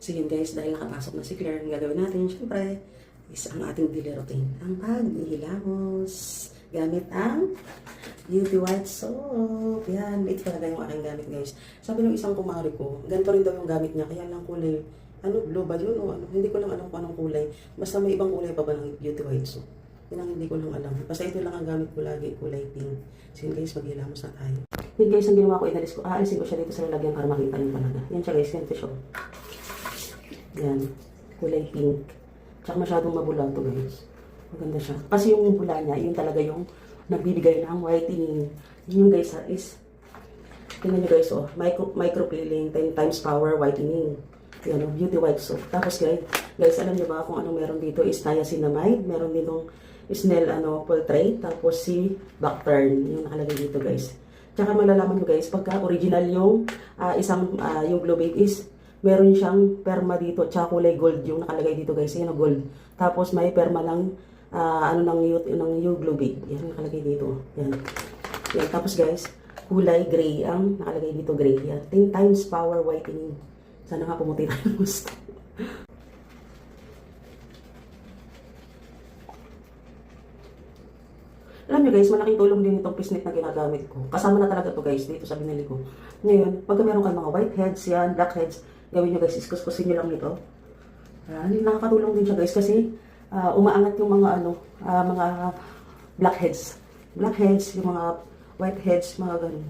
So yun guys, dahil nakapasok na si Claire, ang gagawin natin, syempre, is ang ating daily routine. Ang paghihilamos gamit ang Beauty White Soap. Yan, ito talaga yung aking gamit guys. Sabi ng isang kumari ko, ganito rin daw yung gamit niya, kaya lang kulay, blue ba yun o ano? Hindi ko lang alam kung anong kulay. Basta may ibang kulay pa ba ng Beauty White Soap? Yan ang hindi ko lang alam. Basta ito lang ang gamit ko lagi, kulay pink. So yun guys, maghilamos na tayo. Yun guys, ang ginawa ko, aalisin ko siya dito sa lalagyan para makita niyo talaga. Yan siya guys, ganito siya. Yan, kulay pink. Tsaka masyadong mabula to guys. Maganda siya. Kasi yung bula niya, yun talaga yung nagbibigay ng whitening. Yun guys is, tingnan nyo guys micro peeling, 10 times power whitening. Yan o, Beauty White Soap. Tapos guys, alam nyo ba kung anong meron dito is niacinamide. Meron ditong snail poultry. Tapos si Bactern. Yung nakalagay dito guys. Tsaka malalaman nyo guys, pagka original yung yung Glow Babe is, meron siyang perma dito, tsaka kulay gold yung nakalagay dito guys, yun gold. Tapos may perma ng ng You Glow Babe. Yan nakalagay dito. Yan. Yan. Tapos guys, kulay gray ang nakalagay dito, gray. Yan. 10 times power whitening. Sana nga pumuti tayo ng gusto. Alam nyo guys, malaking tulong din itong pisnit na ginagamit ko. Kasama na talaga to guys dito sa binili ko. Ngayon, pagka meron kayong mga whiteheads, yan, blackheads, gawin nyo guys, iskuskusin nyo lang nito. Nakakatulong din siya guys kasi umaangat yung mga mga blackheads. Blackheads, yung mga whiteheads, mga ganun.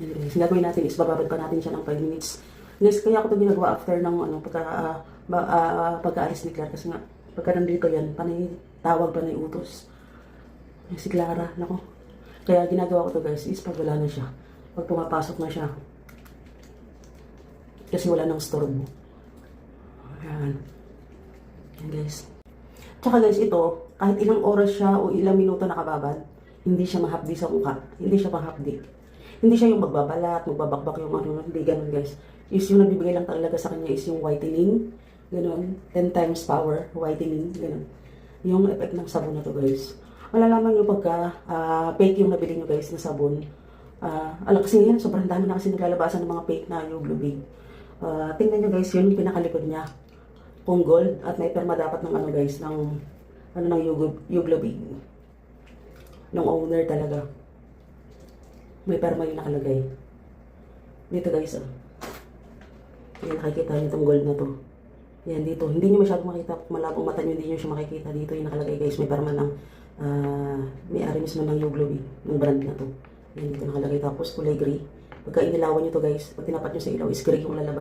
Yan guys, gagawin natin is bababad pa natin siya ng 5 minutes. Guys, kaya ako ito ginagawa after ng pagka-alis ni Claire kasi nga, pagka nandito yan, panay tawag, panay utos. Si Clara, nako. Kaya ginagawa ko to guys is pag wala na siya. Pag pumapasok na siya. Kasi wala nang storbo. Ayan. Ayan guys. Tsaka guys, ito, kahit ilang oras siya o ilang minuto nakababad, hindi siya mahapdi sa mukha. Hindi siya mahapdi. Hindi siya yung magbabalat, magbabakbak yung hindi ganun guys. Is yung nagbibigay lang talaga sa kanya is yung whitening. Ganun. 10 times power whitening. Ganun. Yung effect ng sabon na to guys. Malalaman nyo pagka fake yung nabili nyo guys na sabon. Kasi yan, sobrang dami na kasi naglalabasan ng mga fake na yung Glow Babe. Tingnan nyo guys, yun yung pinakalikod niya. Kung gold at may perma dapat ng guys, ng You Glow Babe. Ng owner talaga. May perma yung nakalagay. Dito guys, yan, nakikita nyo itong gold na to. Yan dito. Hindi nyo masyadong makita. Malabong mata nyo, hindi nyo siya makikita. Dito yung nakalagay guys. May perma ng may-ari mismo ng You Glow Babe. Ng brand na to. Yan dito nakalagay. Tapos kulay gray. Pagka inilawan nyo to guys, pag tinapat nyo sa ilaw is gray yung lalabas.